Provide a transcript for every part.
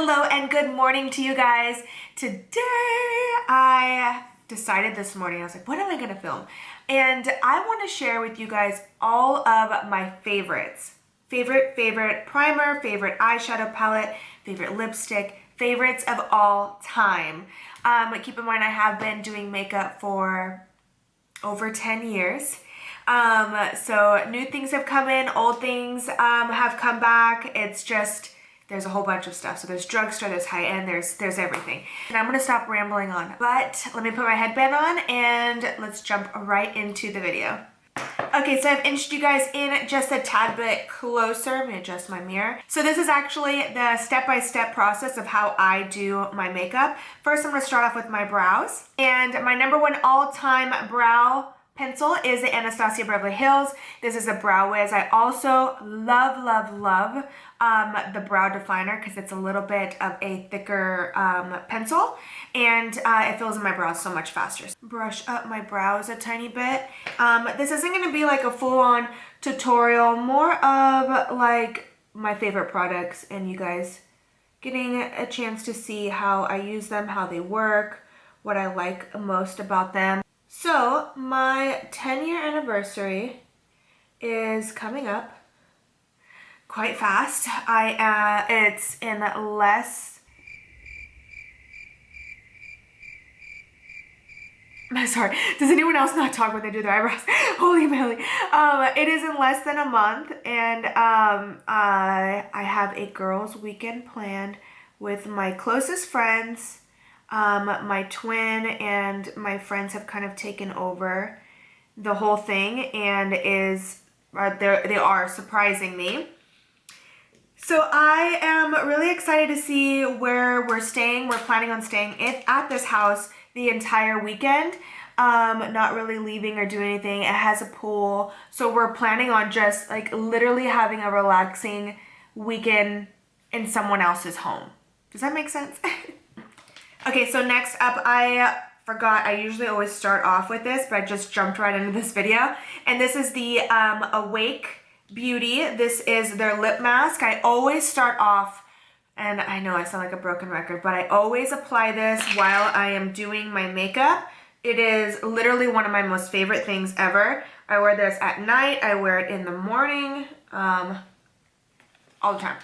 Hello and good morning to you guys. Today I decided this morning, I was like, what am I gonna film? And I wanna share with you guys all of my favorites. Favorite primer, favorite eyeshadow palette, favorite lipstick, favorites of all time. Keep in mind I have been doing makeup for over 10 years. So new things have come in, old things have come back. It's just, there's a whole bunch of stuff. So there's drugstore, there's high-end, there's everything. And I'm gonna stop rambling on, but let me put my headband on and let's jump right into the video. Okay, so I've inched you guys in just a tad bit closer. Let me adjust my mirror. So this is actually the step-by-step process of how I do my makeup. First, I'm gonna start off with my brows. And my number one all-time brow pencil is the Anastasia Beverly Hills. This is a Brow Wiz. I also love the brow definer because it's a little bit of a thicker pencil, and it fills in my brows so much faster. Brush up my brows a tiny bit. This isn't going to be like a full-on tutorial, more of like my favorite products and you guys getting a chance to see how I use them, how they work, what I like most about them. So my 10-year anniversary is coming up quite fast. It's in less, sorry, does anyone else not talk when they do their eyebrows? Holy moly. It is in less than a month, and I have a girls' weekend planned with my closest friends. My twin and my friends have kind of taken over the whole thing and they are surprising me. So I am really excited to see where we're staying. We're planning on staying at this house the entire weekend. Not really leaving or doing anything. It has a pool. So we're planning on just like literally having a relaxing weekend in someone else's home. Does that make sense? Okay, so next up, I forgot, I usually always start off with this, but I just jumped right into this video. And this is the Awake Beauty. This is their lip mask. I always start off, and I know I sound like a broken record, but I always apply this while I am doing my makeup. It is literally one of my most favorite things ever. I wear this at night, I wear it in the morning, all the time.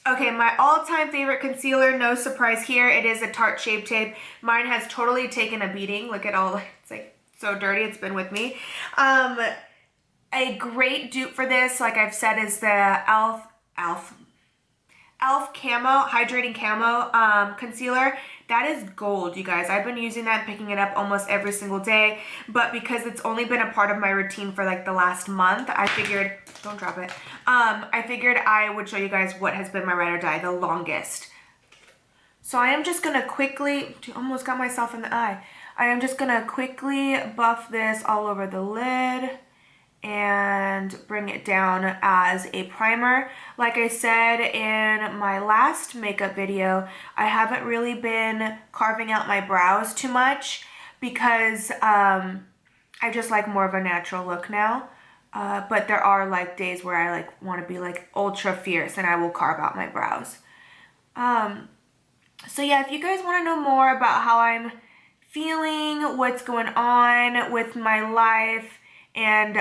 Okay, my all-time favorite concealer, no surprise here, it is a Tarte Shape Tape. Mine has totally taken a beating. Look at all, it's like so dirty, it's been with me. A great dupe for this, like I've said, is the e.l.f. Camo, Hydrating Camo concealer. That is gold, you guys. I've been using that, picking it up almost every single day, but because it's only been a part of my routine for like the last month, I figured, don't drop it, I figured I would show you guys what has been my ride or die the longest. So I am just gonna quickly, almost got myself in the eye. I am just gonna quickly buff this all over the lid and bring it down as a primer. Like I said in my last makeup video, I haven't really been carving out my brows too much because I just like more of a natural look now. But there are like days where I like want to be like ultra fierce and I will carve out my brows. So yeah, if you guys want to know more about how I'm feeling, what's going on with my life, and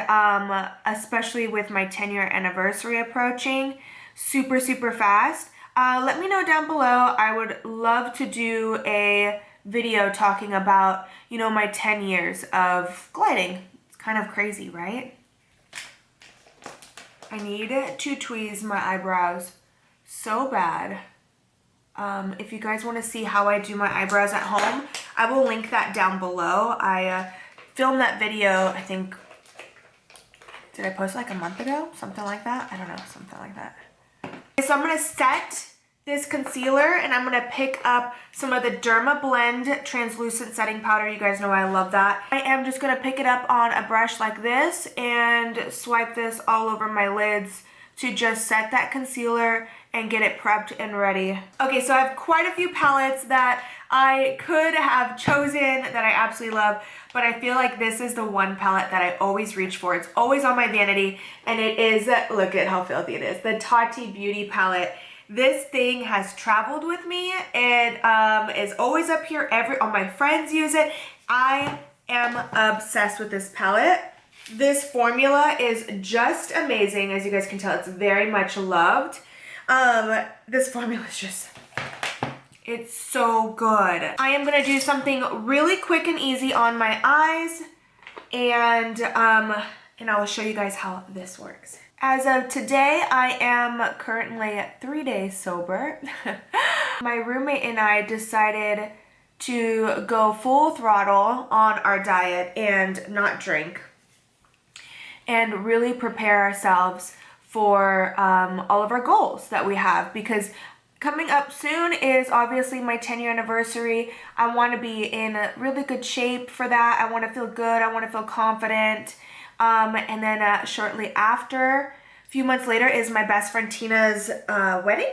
especially with my 10-year anniversary approaching super fast, let me know down below. I would love to do a video talking about, you know, my 10 years of gliding. It's kind of crazy, right? I need to tweeze my eyebrows so bad. If you guys want to see how I do my eyebrows at home, I will link that down below. I filmed that video, I think, did I post like a month ago? Something like that? I don't know, something like that. Okay, so I'm going to set this concealer and I'm going to pick up some of the Derma Blend translucent setting powder. You guys know I love that. I am just going to pick it up on a brush like this and swipe this all over my lids to just set that concealer and get it prepped and ready. Okay, so I have quite a few palettes that I could have chosen that I absolutely love, but I feel like this is the one palette that I always reach for. It's always on my vanity, and it is, look at how filthy it is, the Tati Beauty palette. This thing has traveled with me. It is always up here. All my friends use it. I am obsessed with this palette. This formula is just amazing. As you guys can tell, it's very much loved. This formula is just, it's so good. I am gonna do something really quick and easy on my eyes, and I will show you guys how this works. As of today, I am currently 3 days sober. My roommate and I decided to go full throttle on our diet and not drink, and really prepare ourselves for all of our goals that we have, because coming up soon is obviously my 10-year anniversary. I want to be in a really good shape for that. I want to feel good. I want to feel confident. And then shortly after, a few months later, is my best friend Tina's wedding.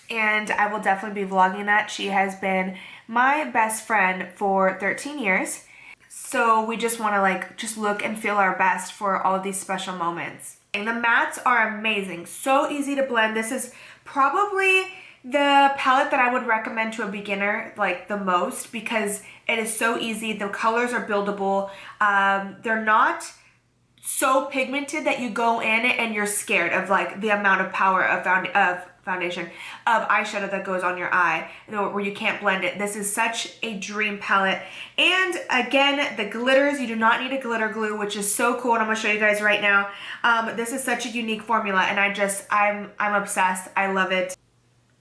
And I will definitely be vlogging that. She has been my best friend for 13 years. So we just want to just look and feel our best for all of these special moments. And the mattes are amazing. So easy to blend. This is probably the palette that I would recommend to a beginner the most, because it is so easy. The colors are buildable. They're not so pigmented that you go in and you're scared of the amount of power of eyeshadow that goes on your eye, where you can't blend it. This is such a dream palette. And again, the glitters, you do not need a glitter glue, which is so cool, and I'm gonna show you guys right now. This is such a unique formula, and I'm obsessed. I love it.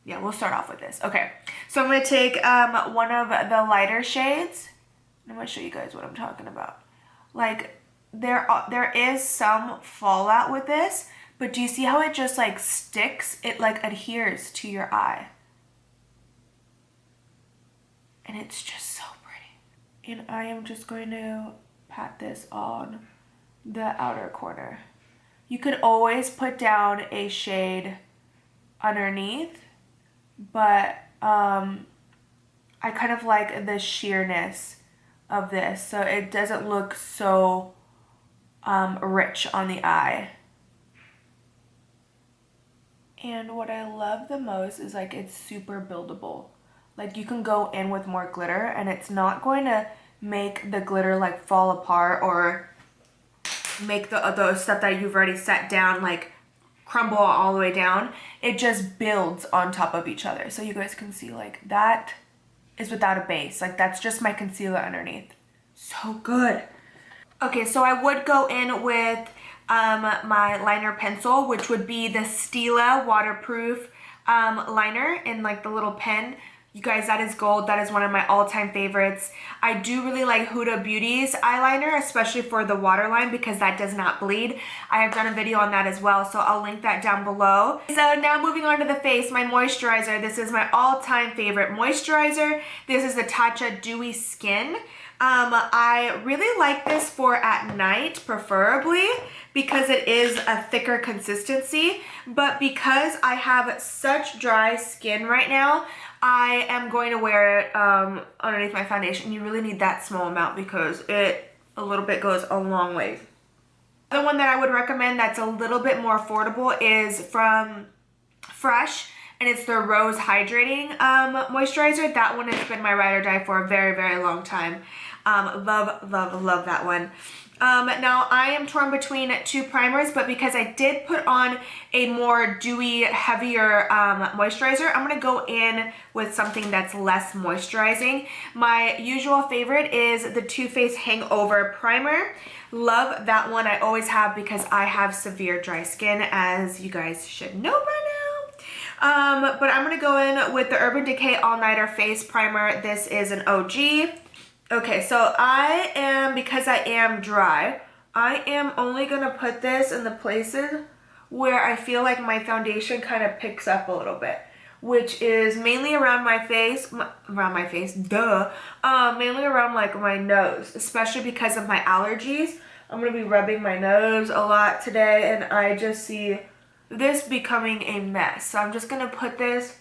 Yeah, we'll start off with this. Okay, so I'm gonna take one of the lighter shades. I'm gonna show you guys what I'm talking about. There is some fallout with this, but do you see how it just sticks? It adheres to your eye. And it's just so pretty. And I am just going to pat this on the outer corner. You could always put down a shade underneath, but I kind of like the sheerness of this, so it doesn't look so rich on the eye. And what I love the most is it's super buildable. You can go in with more glitter and it's not going to make the glitter fall apart or make the stuff that you've already set down crumble all the way down. It just builds on top of each other. So you guys can see that is without a base. That's just my concealer underneath. So good. Okay, so I would go in with my liner pencil, which would be the Stila waterproof liner in the little pen. You guys, that is gold. That is one of my all-time favorites. I do really like Huda Beauty's eyeliner, especially for the waterline, because that does not bleed. I have done a video on that as well, so I'll link that down below. So now moving on to the face, my moisturizer. This is my all-time favorite moisturizer. This is the Tatcha Dewy Skin. I really like this for at night, preferably, because it is a thicker consistency, but because I have such dry skin right now, I am going to wear it underneath my foundation. You really need that small amount because a little bit goes a long way. The one that I would recommend that's a little bit more affordable is from Fresh, and it's the Rose Hydrating Moisturizer. That one has been my ride or die for a very, very long time. Love, love, love that one. Now I am torn between two primers, but because I did put on a more dewy, heavier moisturizer, I'm going to go in with something that's less moisturizing. My usual favorite is the Too Faced Hangover Primer. Love that one. I always have because I have severe dry skin, as you guys should know by now. But I'm going to go in with the Urban Decay All Nighter Face Primer. This is an OG. Okay, so because I am dry, I am only going to put this in the places where I feel like my foundation kind of picks up a little bit, which is mainly around my face, mainly around my nose, especially because of my allergies. I'm going to be rubbing my nose a lot today, and I just see this becoming a mess. So I'm just going to put this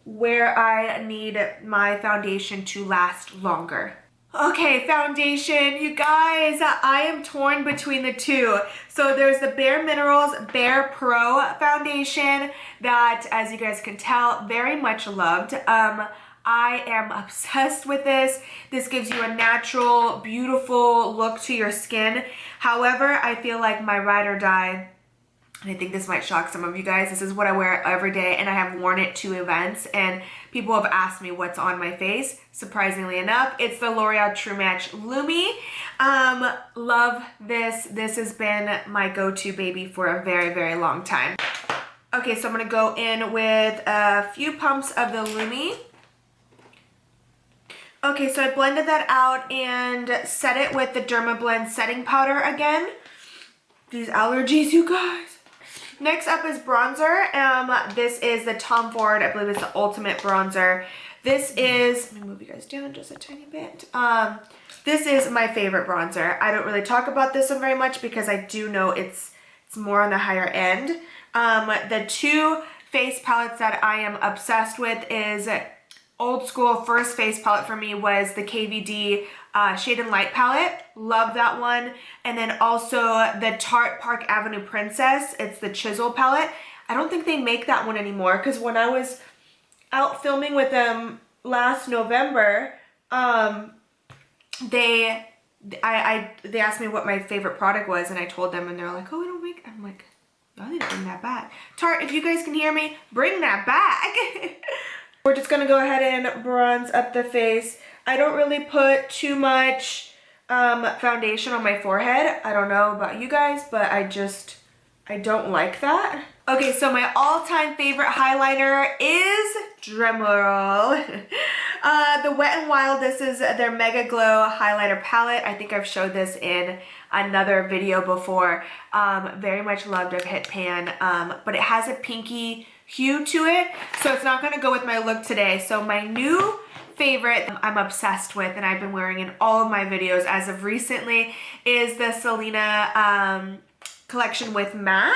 where I need my foundation to last longer. Okay, foundation. You guys, I am torn between the two. So there's the Bare Minerals Bare Pro foundation that, as you guys can tell, very much loved. I am obsessed with this. This gives you a natural, beautiful look to your skin. However, I feel like my ride or die, and I think this might shock some of you guys, this is what I wear every day, and I have worn it to events, and people have asked me what's on my face. Surprisingly enough, it's the L'Oreal True Match Lumi. Love this. This has been my go-to baby for a very, very long time. Okay, so I'm gonna go in with a few pumps of the Lumi. Okay, so I blended that out and set it with the Dermablend setting powder again. These allergies, you guys. Next up is bronzer. This is the Tom Ford, I believe it's the Ultimate Bronzer. This is, let me move you guys down just a tiny bit. This is my favorite bronzer. I don't really talk about this one very much because I do know it's more on the higher end. The two face palettes that I am obsessed with is old school first face palette for me was the KVD Shade and Light palette. Love that one. And then also the Tarte Park Avenue Princess. It's the Chisel palette. I don't think they make that one anymore because when I was out filming with them last November, they asked me what my favorite product was and I told them and they're like, oh, we don't make, I'm like, y'all need to bring that back. Tarte, if you guys can hear me, bring that back. We're just gonna go ahead and bronze up the face. I don't really put too much foundation on my forehead. I don't know about you guys, but I don't like that. Okay, so my all-time favorite highlighter is, drumroll, the Wet n Wild. This is their Mega Glow highlighter palette. I think I've showed this in another video before. Very much loved, I've hit pan, but it has a pinky hue to it, so it's not gonna go with my look today. So my new favorite I'm obsessed with and I've been wearing in all of my videos as of recently is the Selena collection with MAC.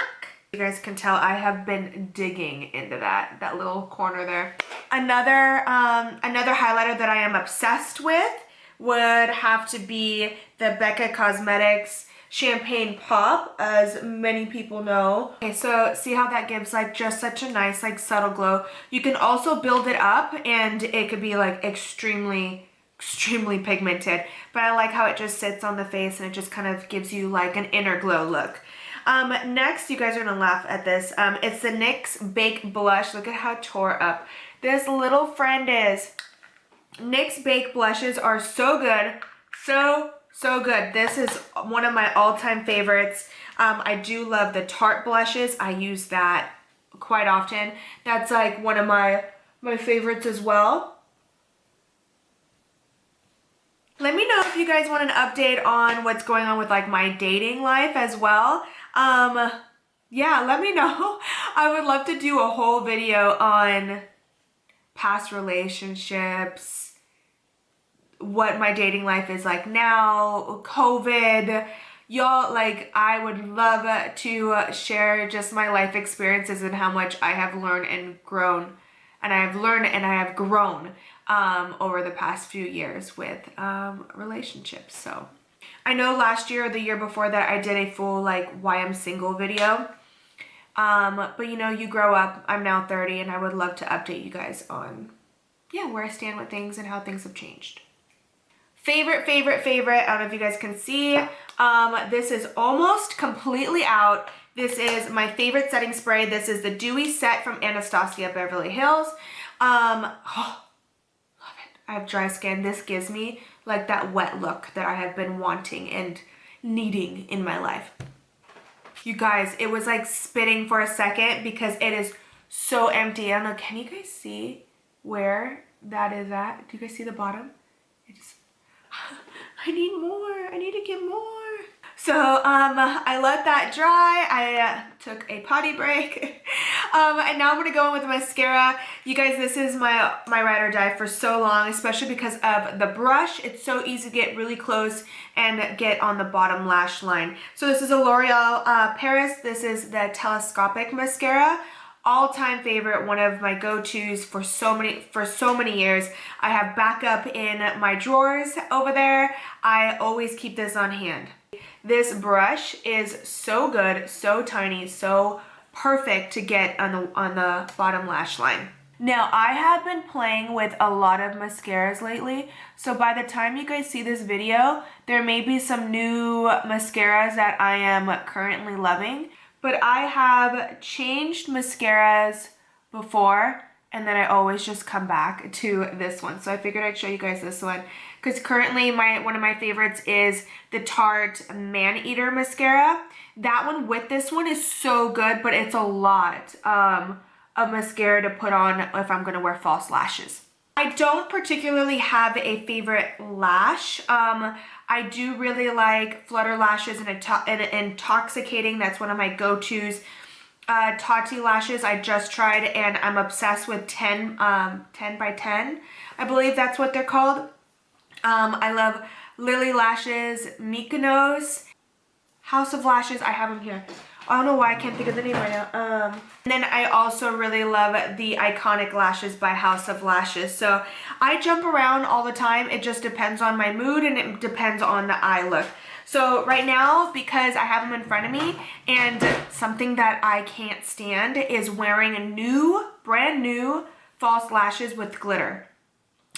You guys can tell I have been digging into that little corner there. Another highlighter that I am obsessed with would have to be the Becca Cosmetics Champagne Pop, as many people know. Okay, so see how that gives like just such a nice like subtle glow. You can also build it up and it could be like extremely pigmented, but I like how it just sits on the face and it just kind of gives you like an inner glow look. Next, you guys are gonna laugh at this. It's the NYX Bake Blush. Look at how tore up this little friend is. NYX Bake Blushes are so good, so good. This is one of my all-time favorites. I do love the Tarte blushes. I use that quite often. That's like one of my favorites as well. Let me know if you guys want an update on what's going on with like my dating life as well. Yeah, let me know. I would love to do a whole video on past relationships, what my dating life is like now, COVID. Y'all, like, I would love to share just my life experiences and how much I have learned and grown. And I have grown over the past few years with relationships. So I know last year or the year before that I did a full like why I'm single video. But you know, you grow up. I'm now 30 and I would love to update you guys on, yeah, where I stand with things and how things have changed. Favorite, I don't know if you guys can see, this is almost completely out. This is my favorite setting spray. This is the Dewy Set from Anastasia Beverly Hills. Oh, love it. I have dry skin. This gives me like that wet look that I have been wanting and needing in my life. You guys, it was like spitting for a second because it is so empty. I don't know, can you guys see where that is at? Do you guys see the bottom? I need more. I need to get more. So I let that dry. I took a potty break. And now I'm gonna go in with mascara. You guys, this is my ride or die for so long, especially because of the brush. It's so easy to get really close and get on the bottom lash line. So this is a L'Oreal Paris. This is the telescopic mascara. all-time favorite, one of my go-tos for so many years. I have backup in my drawers over there. I always keep this on hand. This brush is so good, so tiny, so perfect to get on the bottom lash line. Now, I have been playing with a lot of mascaras lately, so by the time you guys see this video, there may be some new mascaras that I am currently loving, but I have changed mascaras before, and then I always just come back to this one. So I figured I'd show you guys this one, because currently one of my favorites is the Tarte Man-Eater mascara. That one with this one is so good, but it's a lot of mascara to put on if I'm gonna wear false lashes. I don't particularly have a favorite lash. I do really like Flutter Lashes and Intoxicating. That's one of my go-tos. Tati lashes I just tried, and I'm obsessed with 10 by 10. I believe that's what they're called. I love Lily Lashes, Mykonos, House of Lashes. I have them here. I don't know why I can't think of the name right now. And then I also really love the Iconic Lashes by House of Lashes. So I jump around all the time. It just depends on my mood, and it depends on the eye look. So right now, because I have them in front of me, and something that I can't stand is wearing brand new false lashes with glitter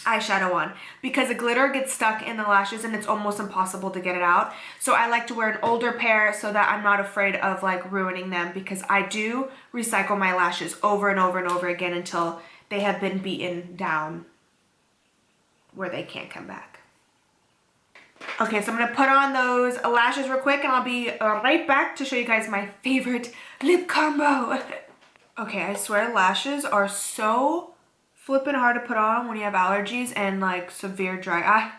eyeshadow on, because the glitter gets stuck in the lashes and it's almost impossible to get it out. So I like to wear an older pair so that I'm not afraid of like ruining them, because I do recycle my lashes over and over and over again until they have been beaten down where they can't come back. Okay, so I'm gonna put on those lashes real quick, and I'll be right back to show you guys my favorite lip combo. Okay, I swear lashes are so flipping hard to put on when you have allergies and like severe dry eye,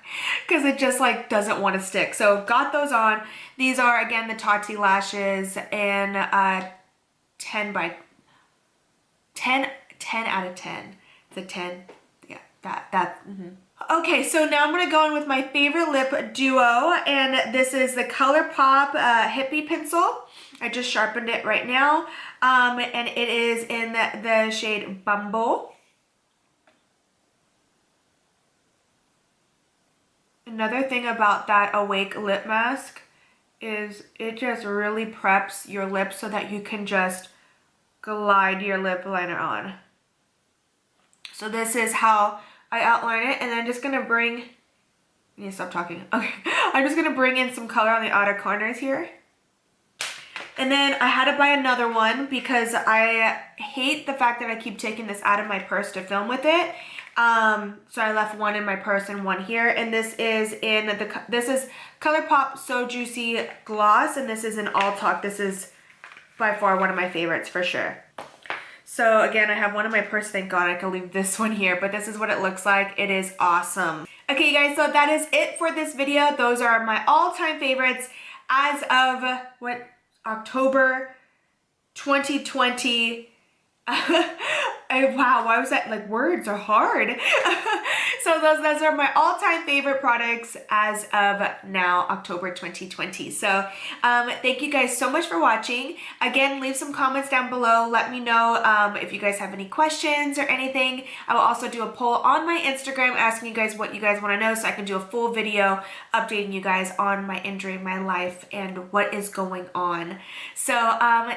because it just like doesn't want to stick. So got those on. These are again the Tati lashes, and 10 out of 10. It's a 10. Yeah, that. Okay, so now I'm gonna go in with my favorite lip duo, and this is the ColourPop Hippie Pencil. I just sharpened it right now, and it is in the shade Bumble. Another thing about that Awake lip mask is it just really preps your lips so that you can just glide your lip liner on. So this is how I outline it, and I'm just gonna I need to stop talking. Okay, I'm just gonna bring in some color on the outer corners here. And then I had to buy another one because I hate the fact that I keep taking this out of my purse to film with it. So I left one in my purse and one here, and this is ColourPop So Juicy Gloss, and this is an All Talk. This is by far one of my favorites for sure. So again, I have one in my purse. Thank God I could leave this one here, but this is what it looks like. It is awesome. Okay, you guys, so that is it for this video. Those are my all-time favorites as of October 2020. Wow, why was that? Like, words are hard. So those are my all-time favorite products as of now, October 2020. So thank you guys so much for watching. Again, leave some comments down below. Let me know if you guys have any questions or anything. I will also do a poll on my Instagram asking you guys what you guys want to know, so I can do a full video updating you guys on my injury, my life, and what is going on. So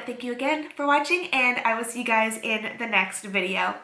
thank you again for watching, and I will see you guys in the next video.